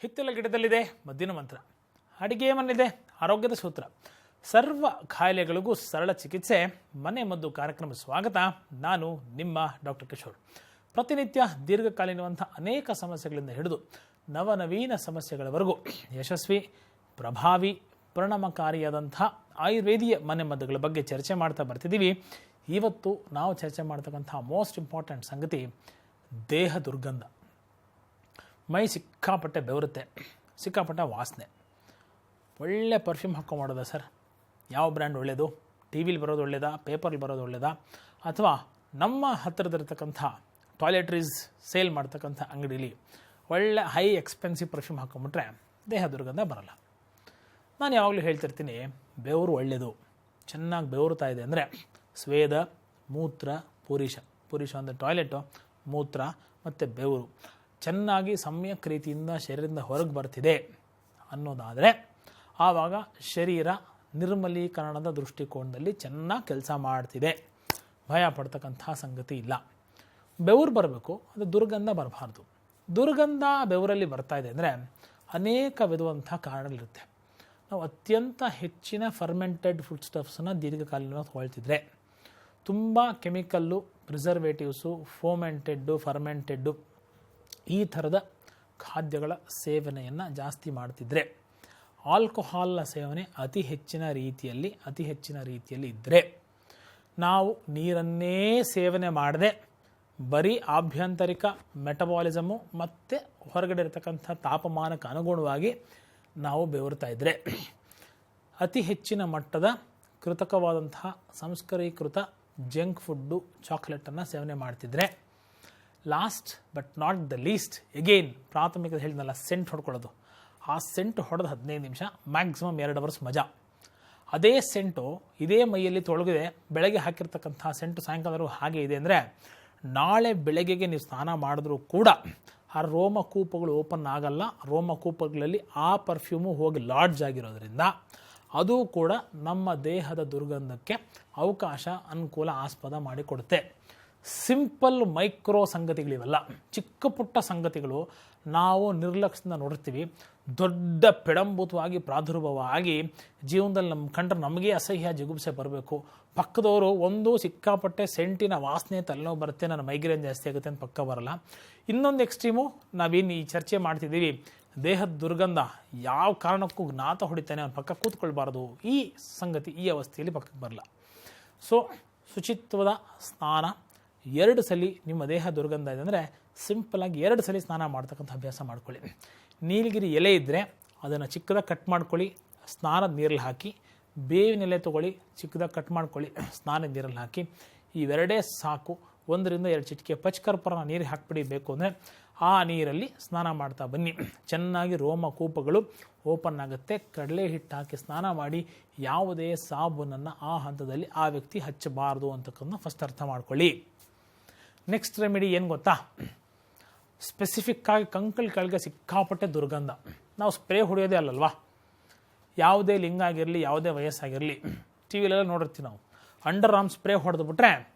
ಕಿತ್ತಲ ಗಿಡದಲ್ಲಿದೆ ಮದ್ದಿನ ಮಂತ್ರ, ಅಡಿಗೆ ಮನೆಯಿದೆ ಆರೋಗ್ಯದ ಸೂತ್ರ, ಸರ್ವ ಕಾಯಿಲೆಗಳಿಗೂ ಸರಳ ಚಿಕಿತ್ಸೆ ಮನೆ ಮದ್ದು ಕಾರ್ಯಕ್ರಮ ಸ್ವಾಗತ. ನಾನು ನಿಮ್ಮ ಡಾಕ್ಟರ್ ಕಿಶೋರ್. ಪ್ರತಿನಿತ್ಯ ದೀರ್ಘಕಾಲೀನವಂಥ ಅನೇಕ ಸಮಸ್ಯೆಗಳಿಂದ ಹಿಡಿದು ನವನವೀನ ಸಮಸ್ಯೆಗಳವರೆಗೂ ಯಶಸ್ವಿ, ಪ್ರಭಾವಿ, ಪರಿಣಾಮಕಾರಿಯಾದಂಥ ಆಯುರ್ವೇದೀಯ ಮನೆ ಮದ್ದುಗಳ ಬಗ್ಗೆ ಚರ್ಚೆ ಮಾಡ್ತಾ ಬರ್ತಿದ್ದೀವಿ. ಇವತ್ತು ನಾವು ಚರ್ಚೆ ಮಾಡ್ತಕ್ಕಂಥ ಮೋಸ್ಟ್ ಇಂಪಾರ್ಟೆಂಟ್ ಸಂಗತಿ ದೇಹ ದುರ್ಗಂಧ. ಮೈ ಸಿಕ್ಕಾಪಟ್ಟೆ ಬೆವರುತ್ತೆ, ಸಿಕ್ಕಾಪಟ್ಟೆ ವಾಸನೆ. ಒಳ್ಳೆ ಪರ್ಫ್ಯೂಮ್ ಹಾಕ್ಕೊಂಡು ಮಾಡೋದಾ ಸರ್? ಯಾವ ಬ್ರ್ಯಾಂಡ್ ಒಳ್ಳೆಯದು? ಟಿ ವಿಲಿ ಬರೋದು ಒಳ್ಳೆಯದಾ, ಪೇಪರಲ್ಲಿ ಬರೋದು ಒಳ್ಳೆಯದಾ, ಅಥವಾ ನಮ್ಮ ಹತ್ತಿರದಿರ್ತಕ್ಕಂಥ ಟಾಯ್ಲೆಟ್ರೀಸ್ ಸೇಲ್ ಮಾಡ್ತಕ್ಕಂಥ ಅಂಗಡೀಲಿ ಒಳ್ಳೆ ಹೈ ಎಕ್ಸ್ಪೆನ್ಸಿವ್ ಪರ್ಫ್ಯೂಮ್ ಹಾಕೊಂಬಿಟ್ರೆ ದೇಹ ದುರ್ಗಂಧ ಬರಲ್ಲ. ನಾನು ಯಾವಾಗಲೂ ಹೇಳ್ತಿರ್ತೀನಿ, ಬೆವರು ಒಳ್ಳೆಯದು. ಚೆನ್ನಾಗಿ ಬೆವರುತ್ತಾ ಇದೆ ಅಂದರೆ ಸ್ವೇದ, ಮೂತ್ರ, ಪುರುಷ ಅಂದರೆ ಟಾಯ್ಲೆಟು, ಮೂತ್ರ ಮತ್ತು ಬೆವರು ಚೆನ್ನಾಗಿ ಸಮ್ಯಕ್ ರೀತಿಯಿಂದ ಶರೀರದಿಂದ ಹೊರಗೆ ಬರ್ತಿದೆ ಅನ್ನೋದಾದರೆ ಆವಾಗ ಶರೀರ ನಿರ್ಮಲೀಕರಣದ ದೃಷ್ಟಿಕೋನದಲ್ಲಿ ಚೆನ್ನಾಗಿ ಕೆಲಸ ಮಾಡ್ತಿದೆ. ಭಯ ಪಡ್ತಕ್ಕಂಥ ಸಂಗತಿ ಇಲ್ಲ. ಬೆವರು ಬರಬೇಕು, ಅದು ದುರ್ಗಂಧ ಬರಬಾರ್ದು. ದುರ್ಗಂಧ ಬೆವರಲ್ಲಿ ಬರ್ತಾ ಇದೆ ಅಂದರೆ ಅನೇಕ ವಿಧವಂಥ ಕಾರಣಗಳಿರುತ್ತೆ. ನಾವು ಅತ್ಯಂತ ಹೆಚ್ಚಿನ ಫರ್ಮೆಂಟೆಡ್ ಫುಡ್ ಸ್ಟಫ್ಸನ್ನು ದೀರ್ಘಕಾಲೀನವಾಗಿ ತೊಗೊಳ್ತಿದ್ರೆ, ತುಂಬ ಕೆಮಿಕಲ್ಲು, ಪ್ರಿಸರ್ವೇಟಿವ್ಸು, ಫರ್ಮೆಂಟೆಡ್ಡು ಈ ಥರದ ಖಾದ್ಯಗಳ ಸೇವನೆಯನ್ನು ಜಾಸ್ತಿ ಮಾಡ್ತಿದ್ರೆ, ಆಲ್ಕೋಹಾಲ್ನ ಸೇವನೆ ಅತಿ ಹೆಚ್ಚಿನ ರೀತಿಯಲ್ಲಿ ಇದ್ದರೆ, ನಾವು ನೀರನ್ನೇ ಸೇವನೆ ಮಾಡದೆ ಬರೀ ಆಭ್ಯಂತರಿಕ ಮೆಟಬಾಲಿಸಮು ಮತ್ತು ಹೊರಗಡೆ ಇರತಕ್ಕಂಥ ತಾಪಮಾನಕ್ಕೆ ಅನುಗುಣವಾಗಿ ನಾವು ಬೆವರ್ತಾ ಇದ್ದರೆ, ಅತಿ ಹೆಚ್ಚಿನ ಮಟ್ಟದ ಕೃತಕವಾದಂತಹ ಸಂಸ್ಕರೀಕೃತ ಜಂಕ್ ಫುಡ್ಡು, ಚಾಕ್ಲೇಟನ್ನು ಸೇವನೆ ಮಾಡ್ತಿದ್ರೆ, last but not the list again ಪ್ರಾಥಮಿಕ ಹೇಳಿದ್ನಲ್ಲ, ಸೆಂಟ್ ಹೊಡ್ಕೊಳ್ಳೋದು. ಆ ಸೆಂಟ್ ಹೊಡೆದು 15 ನಿಮಿಷ, ಮ್ಯಾಕ್ಸಿಮಮ್ 2 ಅವರ್ಸ್ ಮಜಾ. ಅದೇ ಸೆಂಟು ಇದೇ ಮೈಯಲ್ಲಿ ತೊಳಗಿದೆ, ಬೆಳಗ್ಗೆ ಹಾಕಿರ್ತಕ್ಕಂಥ ಸೆಂಟು ಸಾಯಂಕಾಲವರೆಗೂ ಹಾಗೆ ಇದೆ ಅಂದರೆ, ನಾಳೆ ಬೆಳಗ್ಗೆಗೆ ನೀವು ಸ್ನಾನ ಮಾಡಿದ್ರೂ ಕೂಡ ಆ ರೋಮಕೂಪಗಳು ಓಪನ್ ಆಗಲ್ಲ. ರೋಮಕೂಪಗಳಲ್ಲಿ ಆ ಪರ್ಫ್ಯೂಮು ಹೋಗಿ ಲಾಡ್ಜ್ ಆಗಿರೋದ್ರಿಂದ ಅದು ಕೂಡ ನಮ್ಮ ದೇಹದ ದುರ್ಗಂಧಕ್ಕೆ ಅವಕಾಶ, ಅನುಕೂಲ, ಆಸ್ಪದ ಮಾಡಿಕೊಡುತ್ತೆ. ಸಿಂಪಲ್ ಮೈಕ್ರೋ ಸಂಗತಿಗಳಿವೆಲ್ಲ, ಚಿಕ್ಕ ಪುಟ್ಟ ಸಂಗತಿಗಳು ನಾವು ನಿರ್ಲಕ್ಷ್ಯದಿಂದ ನೋಡ್ತೀವಿ. ದೊಡ್ಡ ಪೆಡಂಭೂತವಾಗಿ ಪ್ರಾದುರ್ಭಾವ ಆಗಿ ಜೀವನದಲ್ಲಿ ನಮ್ಮ ಕಂಡ್ರೆ ನಮಗೆ ಅಸಹ್ಯ, ಜಿಗುಪ್ಸೆ ಬರಬೇಕು. ಪಕ್ಕದವರು ಒಂದು ಸಿಕ್ಕಾಪಟ್ಟೆ ಸೆಂಟಿನ ವಾಸನೆ ತಲೆನೋವು ಬರುತ್ತೆ, ನನ್ನ ಮೈಗ್ರೇನ್ ಜಾಸ್ತಿ ಆಗುತ್ತೆ ಅಂತ ಪಕ್ಕ ಬರಲ್ಲ. ಇನ್ನೊಂದು ಎಕ್ಸ್ಟ್ರೀಮು ನಾವೇನು ಈ ಚರ್ಚೆ ಮಾಡ್ತಿದ್ದೀವಿ, ದೇಹದ ದುರ್ಗಂಧ ಯಾವ ಕಾರಣಕ್ಕೂ ಜ್ಞಾತ ಹೊಡಿತಾನೆ, ಅವ್ನ ಪಕ್ಕ ಕೂತ್ಕೊಳ್ಬಾರ್ದು. ಈ ಸಂಗತಿ ಈ ಅವಸ್ಥೆಯಲ್ಲಿ ಪಕ್ಕಕ್ಕೆ ಬರಲ್ಲ. ಸೊ ಶುಚಿತ್ವದ ಸ್ನಾನ 2 ಸಲ ನಿಮ್ಮ ದೇಹ ದುರ್ಗಂಧ ಇದೆ ಅಂದರೆ ಸಿಂಪಲಾಗಿ 2 ಸಲ ಸ್ನಾನ ಮಾಡ್ತಕ್ಕಂಥ ಅಭ್ಯಾಸ ಮಾಡ್ಕೊಳ್ಳಿ. ನೀಲಗಿರಿ ಎಲೆ ಇದ್ದರೆ ಅದನ್ನು ಚಿಕ್ಕದಾಗಿ ಕಟ್ ಮಾಡ್ಕೊಳ್ಳಿ, ಸ್ನಾನದ ನೀರಲ್ಲಿ ಹಾಕಿ. ಬೇವಿನ ಎಲೆ ತೊಗೊಳ್ಳಿ, ಚಿಕ್ಕದಾಗಿ ಕಟ್ ಮಾಡ್ಕೊಳ್ಳಿ, ಸ್ನಾನದ ನೀರಲ್ಲಿ ಹಾಕಿ. ಇವೆರಡೇ ಸಾಕು. 1 ರಿಂದ 2 ಚಿಟಿಕೆ ಪಚ್ಕರ್ಪೂರನ ನೀರಿಗೆ ಹಾಕ್ಬಿಡಿ. ಬೇಕು ಅಂದರೆ ಆ ನೀರಲ್ಲಿ ಸ್ನಾನ ಮಾಡ್ತಾ ಬನ್ನಿ. ಚೆನ್ನಾಗಿ ರೋಮಕೂಪಗಳು ಓಪನ್ ಆಗುತ್ತೆ. ಕಡಲೆ ಹಿಟ್ಟು ಹಾಕಿ ಸ್ನಾನ ಮಾಡಿ. ಯಾವುದೇ ಸಾಬೂನನ್ನು ಆ ಹಂತದಲ್ಲಿ ಆ ವ್ಯಕ್ತಿ ಹಚ್ಚಬಾರ್ದು ಅಂತಕ್ಕಂಥ ಫಸ್ಟ್ ಅರ್ಥ ಮಾಡ್ಕೊಳ್ಳಿ. ನೆಕ್ಸ್ಟ್ ರೆಮಿಡಿ ಏನು ಗೊತ್ತಾ? ಸ್ಪೆಸಿಫಿಕ್ಕಾಗಿ ಕಂಕಳ ಕೆಳಗೆ ಸಿಕ್ಕಾಪಟ್ಟೆ ದುರ್ಗಂಧ. ನಾವು ಸ್ಪ್ರೇ ಹೊಡೆಯೋದೇ ಅಲ್ಲಲ್ವಾ? ಯಾವುದೇ ಲಿಂಗ ಆಗಿರಲಿ, ಯಾವುದೇ ವಯಸ್ಸಾಗಿರಲಿ, ಟಿ ವಿಲೆಲ್ಲ ನೋಡಿರ್ತೀವಿ ನಾವು. ಅಂಡರ್ ಆರ್ಮ್ ಸ್ಪ್ರೇ ಹೊಡೆದ್ಬಿಟ್ರೆ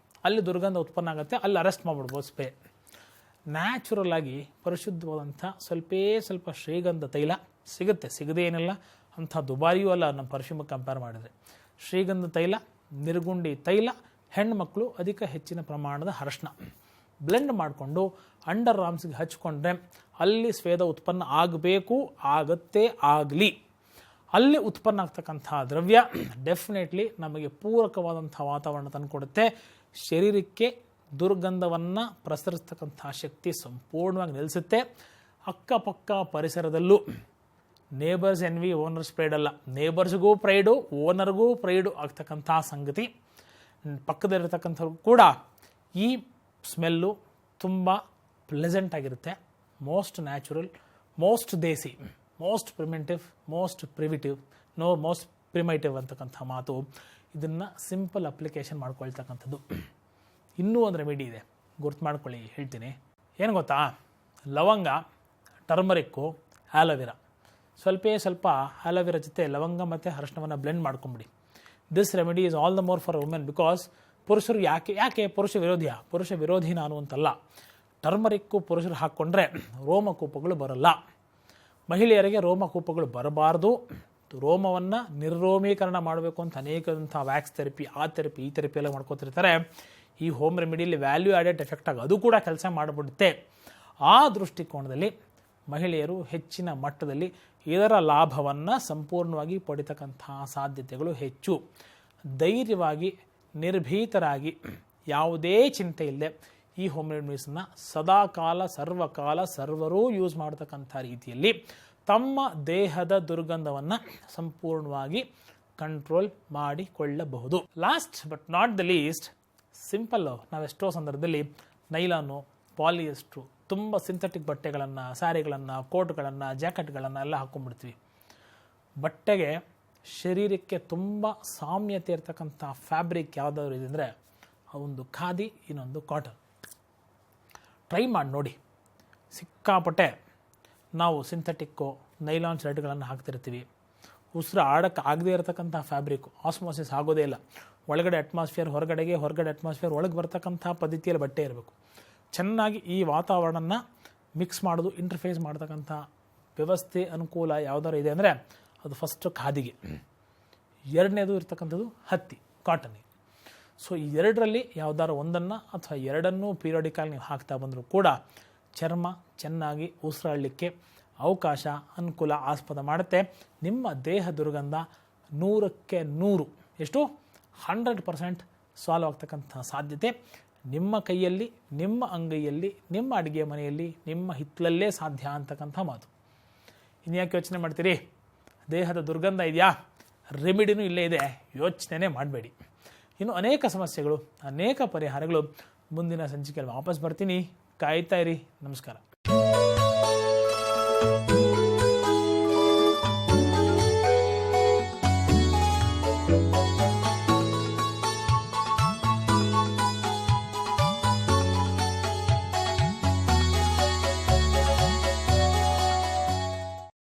ಅಲ್ಲಿ ದುರ್ಗಂಧ ಉತ್ಪನ್ನ ಆಗುತ್ತೆ, ಅಲ್ಲಿ ಅರೆಸ್ಟ್ ಮಾಡಿಬಿಡ್ಬೋದು ಸ್ಪ್ರೇ. ನ್ಯಾಚುರಲ್ ಆಗಿ ಪರಿಶುದ್ಧವಾದಂಥ ಸ್ವಲ್ಪ ಶ್ರೀಗಂಧ ತೈಲ ಸಿಗುತ್ತೆ, ಸಿಗದೇ ಏನಿಲ್ಲ, ಅಂಥ ದುಬಾರಿಯೂ ಅಲ್ಲ ನಮ್ಮ ಪರ್ಫ್ಯೂಮಿಗೆ ಕಂಪೇರ್ ಮಾಡಿದರೆ. ಶ್ರೀಗಂಧ ತೈಲ, ನಿರ್ಗುಂಡಿ ತೈಲ, ಹೆಣ್ಮಕ್ಳು ಅಧಿಕ ಹೆಚ್ಚಿನ ಪ್ರಮಾಣದ ಅರಶಿನ ಬ್ಲೆಂಡ್ ಮಾಡಿಕೊಂಡು ಅಂಡರ್ ಆರ್ಮ್ಸ್ಗೆ ಹಚ್ಕೊಂಡ್ರೆ ಅಲ್ಲಿ ಸ್ವೇದ ಉತ್ಪನ್ನ ಆಗಬೇಕು, ಆಗಲಿ. ಅಲ್ಲಿ ಉತ್ಪನ್ನ ಆಗ್ತಕ್ಕಂಥ ದ್ರವ್ಯ ಡೆಫಿನೆಟ್ಲಿ ನಮಗೆ ಪೂರಕವಾದಂಥ ವಾತಾವರಣ ತಂದುಕೊಡುತ್ತೆ. ಶರೀರಕ್ಕೆ ದುರ್ಗಂಧವನ್ನು ಪ್ರಸರಿಸ್ತಕ್ಕಂಥ ಶಕ್ತಿ ಸಂಪೂರ್ಣವಾಗಿ ನಿಲ್ಲಿಸುತ್ತೆ. ಅಕ್ಕಪಕ್ಕ ಪರಿಸರದಲ್ಲೂ ನೇಬರ್ಸ್ ಎನ್ವಿ ಓನರ್ಸ್ ಪ್ರೈಡ್ ಅಲ್ಲ, ನೇಬರ್ಸ್ಗೂ ಪ್ರೈಡು, ಓನರ್ಗೂ ಪ್ರೈಡು ಆಗ್ತಕ್ಕಂಥ ಸಂಗತಿ. ಪಕ್ಕದಲ್ಲಿರ್ತಕ್ಕಂಥವ್ರು ಕೂಡ ಈ ಸ್ಮೆಲ್ಲು ತುಂಬ ಪ್ಲೆಸೆಂಟ್ ಆಗಿರುತ್ತೆ. ಮೋಸ್ಟ್ ನ್ಯಾಚುರಲ್, ಮೋಸ್ಟ್ ದೇಸಿ, ಮೋಸ್ಟ್ ಪ್ರಿಮಿಟಿವ್ ಅಂತಕ್ಕಂಥ ಮಾತು. ಇದನ್ನು ಸಿಂಪಲ್ ಅಪ್ಲಿಕೇಶನ್ ಮಾಡ್ಕೊಳ್ತಕ್ಕಂಥದ್ದು. ಇನ್ನೂ ಒಂದು ರೆಮಿಡಿ ಇದೆ, ಗುರ್ತು ಮಾಡ್ಕೊಳ್ಳಿ, ಹೇಳ್ತೀನಿ. ಏನು ಗೊತ್ತಾ? ಲವಂಗ, ಟರ್ಮರಿಕ್ಕು, ಆಲೋವೆರಾ, ಸ್ವಲ್ಪ ಆಲೋವೆರಾ ಜೊತೆ ಲವಂಗ ಮತ್ತು ಅರಿಶಿಣವನ್ನು ಬ್ಲೆಂಡ್ ಮಾಡ್ಕೊಂಬಿಡಿ. This remedy is all the more for women because ಪುರುಷರು ಯಾಕೆ ಪುರುಷ ವಿರೋಧಿ ನಾನು ಅಂತಲ್ಲ. ಟರ್ಮರಿಕ್ಕು ಪುರುಷರು ಹಾಕ್ಕೊಂಡ್ರೆ ರೋಮಕೂಪಗಳು ಬರಲ್ಲ. ಮಹಿಳೆಯರಿಗೆ ರೋಮಕೂಪಗಳು ಬರಬಾರ್ದು, ರೋಮವನ್ನು ನಿರ್ರೋಮೀಕರಣ ಮಾಡಬೇಕು ಅಂತ ಅನೇಕದಂಥ ವ್ಯಾಕ್ಸ್ ಥೆರಪಿ, ಆ ಥೆರಪಿ, ಈ ಥೆರಪಿ ಎಲ್ಲ ಮಾಡ್ಕೋತಿರ್ತಾರೆ. ಈ ಹೋಮ್ ರೆಮಿಡಿಯಲ್ಲಿ ವ್ಯಾಲ್ಯೂ ಆ್ಯಡೆಡ್ ಎಫೆಕ್ಟ್ ಆಗಿ ಅದು ಕೂಡ ಕೆಲಸ ಮಾಡಿಬಿಡುತ್ತೆ. ಆ ದೃಷ್ಟಿಕೋನದಲ್ಲಿ ಮಹಿಳೆಯರು ಹೆಚ್ಚಿನ ಮಟ್ಟದಲ್ಲಿ ಇದರ ಲಾಭವನ್ನು ಸಂಪೂರ್ಣವಾಗಿ ಪಡಿತಕ್ಕಂತಹ ಸಾಧ್ಯತೆಗಳು ಹೆಚ್ಚು. ಧೈರ್ಯವಾಗಿ, ನಿರ್ಭೀತರಾಗಿ, ಯಾವುದೇ ಚಿಂತೆ ಇಲ್ಲದೆ ಈ ಹೋಮ್ ರೆಮಿಡೀಸನ್ನು ಸದಾಕಾಲ, ಸರ್ವಕಾಲ, ಸರ್ವರೂ ಯೂಸ್ ಮಾಡತಕ್ಕಂಥ ರೀತಿಯಲ್ಲಿ ತಮ್ಮ ದೇಹದ ದುರ್ಗಂಧವನ್ನು ಸಂಪೂರ್ಣವಾಗಿ ಕಂಟ್ರೋಲ್ ಮಾಡಿಕೊಳ್ಳಬಹುದು. Last but not the least, simple, ನಾವೆಷ್ಟೋ ಸಂದರ್ಭದಲ್ಲಿ ನೈಲಾನು, ಪಾಲಿಯೆಸ್ಟ್ರು, ತುಂಬ ಸಿಂಥೆಟಿಕ್ ಬಟ್ಟೆಗಳನ್ನು, ಸ್ಯಾರಿಗಳನ್ನು, ಕೋಟ್ಗಳನ್ನು, ಜಾಕೆಟ್ಗಳನ್ನು ಎಲ್ಲ ಹಾಕ್ಕೊಂಡ್ಬಿಡ್ತೀವಿ. ಬಟ್ಟೆಗೆ ಶರೀರಕ್ಕೆ ತುಂಬ ಸಾಮ್ಯತೆ ಇರತಕ್ಕಂಥ ಫ್ಯಾಬ್ರಿಕ್ ಯಾವುದಾದ್ರು ಇದೆ ಅಂದರೆ ಒಂದು ಖಾದಿ, ಇನ್ನೊಂದು ಕಾಟನ್. ಟ್ರೈ ಮಾಡಿ ನೋಡಿ. ಸಿಕ್ಕಾಪಟ್ಟೆ ನಾವು ಸಿಂಥೆಟಿಕ್ಕು, ನೈಲಾನ್ ಶರ್ಟ್ಗಳನ್ನು ಹಾಕ್ತಿರ್ತೀವಿ. ಉಸಿರು ಆಡಕ್ಕೆ ಆಗದೇ ಇರತಕ್ಕಂಥ ಫ್ಯಾಬ್ರಿಕ್ಕು, ಆಸ್ಮೋಸಿಸ್ ಆಗೋದೇ ಇಲ್ಲ. ಒಳಗಡೆ ಅಟ್ಮಾಸ್ಫಿಯರ್ ಹೊರಗಡೆಗೆ, ಹೊರಗಡೆ ಅಟ್ಮಾಸ್ಫಿಯರ್ ಒಳಗೆ ಬರ್ತಕ್ಕಂಥ ಪದ್ಧತಿಯಲ್ಲಿ ಬಟ್ಟೆ ಇರಬೇಕು. ಚೆನ್ನಾಗಿ ಈ ವಾತಾವರಣನ ಮಿಕ್ಸ್ ಮಾಡೋದು, ಇಂಟರ್ಫೇಸ್ ಮಾಡ್ತಕ್ಕಂಥ ವ್ಯವಸ್ಥೆ, ಅನುಕೂಲ ಯಾವ್ದಾರು ಇದೆ ಅಂದರೆ ಅದು ಫಸ್ಟು ಖಾದಿಗೆ, ಎರಡನೇದು ಇರ್ತಕ್ಕಂಥದ್ದು ಹತ್ತಿ, ಕಾಟನ್ಗೆ. ಸೊ ಈ ಎರಡರಲ್ಲಿ ಯಾವ್ದಾರು ಒಂದನ್ನು ಅಥವಾ ಎರಡನ್ನೂ ಪೀರಿಯಡಿಕಲ್ ನೀವು ಹಾಕ್ತಾ ಬಂದರೂ ಕೂಡ ಚರ್ಮ ಚೆನ್ನಾಗಿ ಉಸಿರಾಡಲಿಕ್ಕೆ ಅವಕಾಶ, ಅನುಕೂಲ, ಆಸ್ಪದ ಮಾಡುತ್ತೆ. ನಿಮ್ಮ ದೇಹ ದುರ್ಗಂಧ 100ಕ್ಕೆ 100 ಎಷ್ಟು 100% ಸಾಲ್ವ್ ಆಗ್ತಕ್ಕಂಥ ಸಾಧ್ಯತೆ ನಿಮ್ಮ ಕೈಯಲ್ಲಿ, ನಿಮ್ಮ ಅಂಗೈಯಲ್ಲಿ, ನಿಮ್ಮ ಅಡುಗೆ ಮನೆಯಲ್ಲಿ, ನಿಮ್ಮ ಹಿತ್ತಲಲ್ಲೇ ಸಾಧ್ಯ ಅಂತಕ್ಕಂಥ ಮಾತು. ಇನ್ಯಾಕೆ ಯೋಚನೆ ಮಾಡ್ತೀರಿ? ದೇಹದ ದುರ್ಗಂಧ ಇದೆಯಾ? ರೆಮಿಡಿನೂ ಇಲ್ಲೇ ಇದೆ, ಯೋಚನೆ ಮಾಡಬೇಡಿ. ಇನ್ನು ಅನೇಕ ಸಮಸ್ಯೆಗಳು, ಅನೇಕ ಪರಿಹಾರಗಳು ಮುಂದಿನ ಸಂಚಿಕೆಯಲ್ಲಿ ವಾಪಸ್ ಬರ್ತೀನಿ. ಕಾಯ್ತಾ ಇರಿ. ನಮಸ್ಕಾರ.